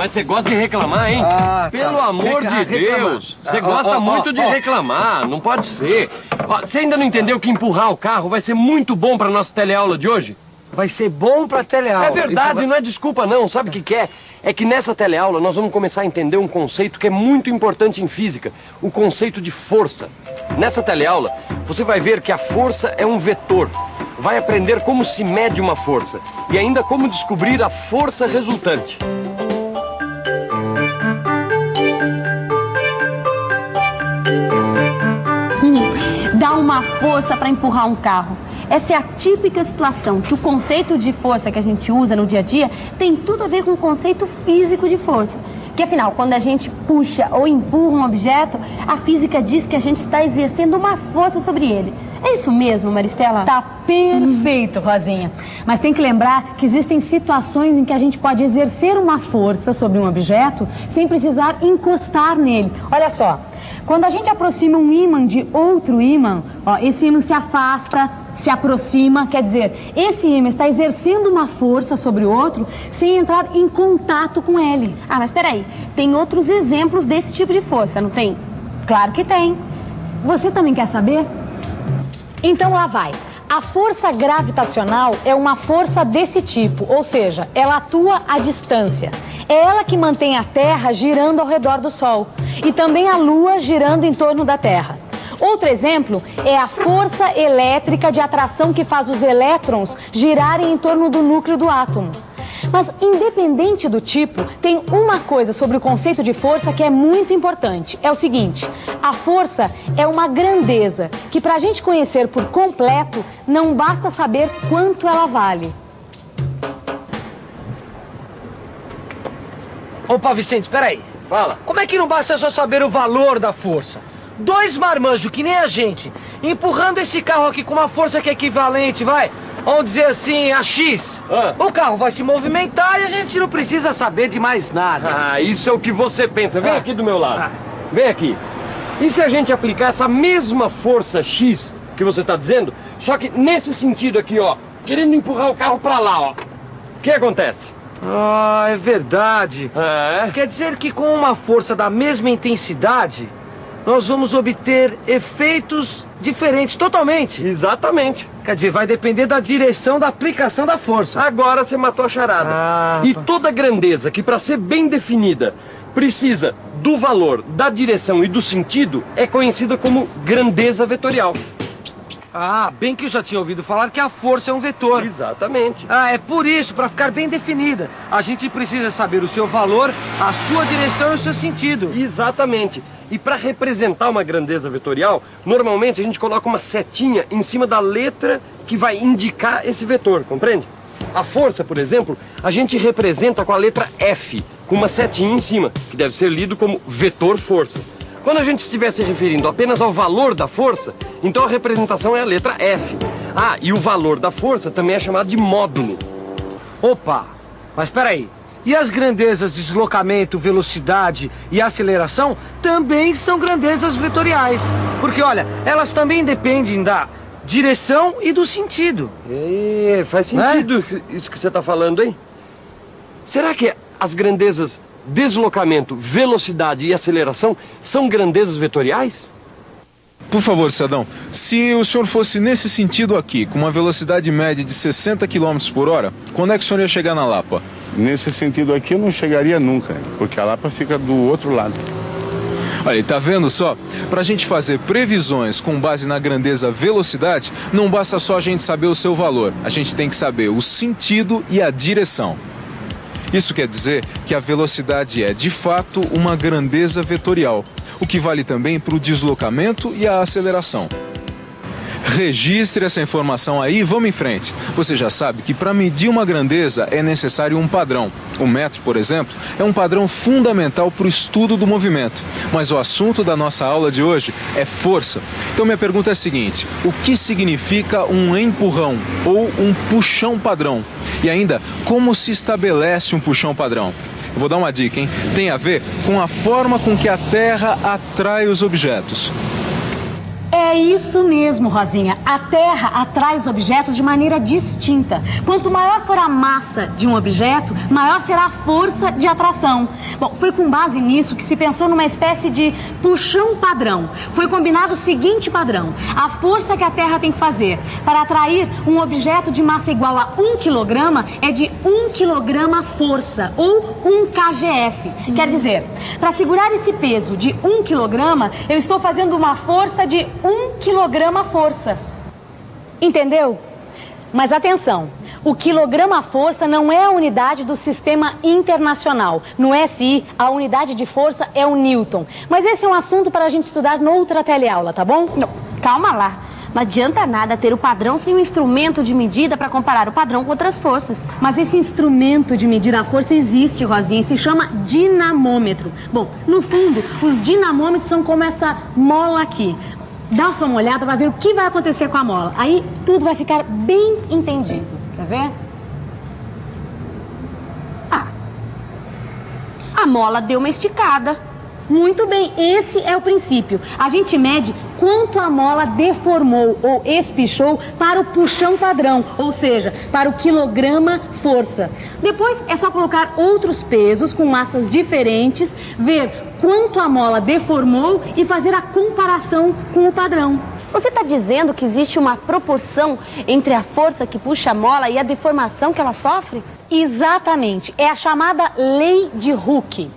Mas você gosta de reclamar, hein? Pelo amor de Deus. Você gosta muito de reclamar. Não pode ser. Ó, você ainda não entendeu que empurrar o carro vai ser muito bom pra nossa teleaula de hoje? Vai ser bom pra teleaula. É verdade, não é desculpa não. Sabe o que é? É que nessa teleaula nós vamos começar a entender um conceito que é muito importante em física. O conceito de força. Nessa teleaula, você vai ver que a força é um vetor. Vai aprender como se mede uma força. E ainda como descobrir a força resultante. Dá uma força para empurrar um carro. Essa é a típica situação que o conceito de força que a gente usa no dia a dia tem tudo a ver com o conceito físico de força. Que afinal, quando a gente puxa ou empurra um objeto, a física diz que a gente está exercendo uma força sobre ele. É isso mesmo, Maristela? Tá perfeito, Rosinha. Mas tem que lembrar que existem situações em que a gente pode exercer uma força sobre um objeto sem precisar encostar nele. Olha só, quando a gente aproxima um ímã de outro ímã, ó, esse ímã se afasta, se aproxima, quer dizer, esse ímã está exercendo uma força sobre o outro sem entrar em contato com ele. Ah, mas peraí, tem outros exemplos desse tipo de força, não tem? Claro que tem. Você também quer saber? Então lá vai. A força gravitacional é uma força desse tipo, ou seja, ela atua à distância. É ela que mantém a Terra girando ao redor do Sol e também a Lua girando em torno da Terra. Outro exemplo é a força elétrica de atração que faz os elétrons girarem em torno do núcleo do átomo. Mas, independente do tipo, tem uma coisa sobre o conceito de força que é muito importante. É o seguinte, a força é uma grandeza que, para a gente conhecer por completo, não basta saber quanto ela vale. Opa, Vicente, espera aí. Fala. Como é que não basta só saber o valor da força? Dois marmanjos, que nem a gente, empurrando esse carro aqui com uma força que é equivalente, vamos dizer assim, a X. O carro vai se movimentar e a gente não precisa saber de mais nada. Ah, isso é o que você pensa. Vem aqui do meu lado. Vem aqui. E se a gente aplicar essa mesma força X que você está dizendo, só que nesse sentido aqui, ó, querendo empurrar o carro para lá, ó. O que acontece? Ah, é verdade. Quer dizer que com uma força da mesma intensidade, nós vamos obter efeitos diferentes totalmente. Exatamente. Quer dizer, vai depender da direção da aplicação da força. Agora você matou a charada. E toda grandeza que, para ser bem definida, precisa do valor, da direção e do sentido, é conhecida como grandeza vetorial. Ah, bem que eu já tinha ouvido falar que a força é um vetor. Exatamente. Ah, é por isso, para ficar bem definida, a gente precisa saber o seu valor, a sua direção e o seu sentido. Exatamente. E para representar uma grandeza vetorial, normalmente a gente coloca uma setinha em cima da letra que vai indicar esse vetor, compreende? A força, por exemplo, a gente representa com a letra F, com uma setinha em cima, que deve ser lido como vetor força. Quando a gente estiver se referindo apenas ao valor da força, então a representação é a letra F. Ah, e o valor da força também é chamado de módulo. Opa, mas espera aí. E as grandezas deslocamento, velocidade e aceleração também são grandezas vetoriais. Porque, olha, elas também dependem da direção e do sentido. Faz sentido isso que você está falando, hein? Será que as grandezas deslocamento, velocidade e aceleração são grandezas vetoriais? Por favor, cidadão, se o senhor fosse nesse sentido aqui, com uma velocidade média de 60 km por hora, quando é que o senhor ia chegar na Lapa? Nesse sentido aqui eu não chegaria nunca, porque a Lapa fica do outro lado. Olha, tá vendo só? Pra gente fazer previsões com base na grandeza velocidade, não basta só a gente saber o seu valor, a gente tem que saber o sentido e a direção. Isso quer dizer que a velocidade é, de fato, uma grandeza vetorial, o que vale também para o deslocamento e a aceleração. Registre essa informação aí e vamos em frente. Você já sabe que para medir uma grandeza é necessário um padrão. O metro, por exemplo, é um padrão fundamental para o estudo do movimento. Mas o assunto da nossa aula de hoje é força. Então minha pergunta é a seguinte: o que significa um empurrão ou um puxão padrão? E ainda, como se estabelece um puxão padrão? Eu vou dar uma dica, hein? Tem a ver com a forma com que a Terra atrai os objetos. É isso mesmo, Rosinha. A Terra atrai os objetos de maneira distinta. Quanto maior for a massa de um objeto, maior será a força de atração. Bom, foi com base nisso que se pensou numa espécie de puxão padrão. Foi combinado o seguinte padrão: a força que a Terra tem que fazer para atrair um objeto de massa igual a 1 kg é de 1 kg força, ou 1 kgf. Quer dizer, para segurar esse peso de 1 kg, eu estou fazendo uma força de 1 kg força. Entendeu? Mas atenção, o quilograma-força não é a unidade do sistema internacional. No SI, a unidade de força é o Newton. Mas esse é um assunto para a gente estudar noutra teleaula, tá bom? Não, calma lá. Não adianta nada ter o padrão sem um instrumento de medida para comparar o padrão com outras forças. Mas esse instrumento de medir a força existe, Rosinha, e se chama dinamômetro. Bom, no fundo, os dinamômetros são como essa mola aqui. Dá só uma olhada para ver o que vai acontecer com a mola. Aí tudo vai ficar bem entendido. Quer ver? A mola deu uma esticada. Muito bem, esse é o princípio. A gente mede quanto a mola deformou ou espichou para o puxão padrão, ou seja, para o quilograma-força. Depois é só colocar outros pesos com massas diferentes, ver quanto a mola deformou e fazer a comparação com o padrão. Você está dizendo que existe uma proporção entre a força que puxa a mola e a deformação que ela sofre? Exatamente, é a chamada lei de Hooke.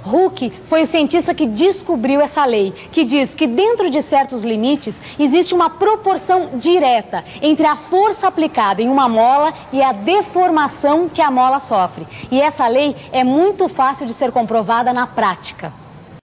Hooke foi o cientista que descobriu essa lei, que diz que dentro de certos limites existe uma proporção direta entre a força aplicada em uma mola e a deformação que a mola sofre. E essa lei é muito fácil de ser comprovada na prática.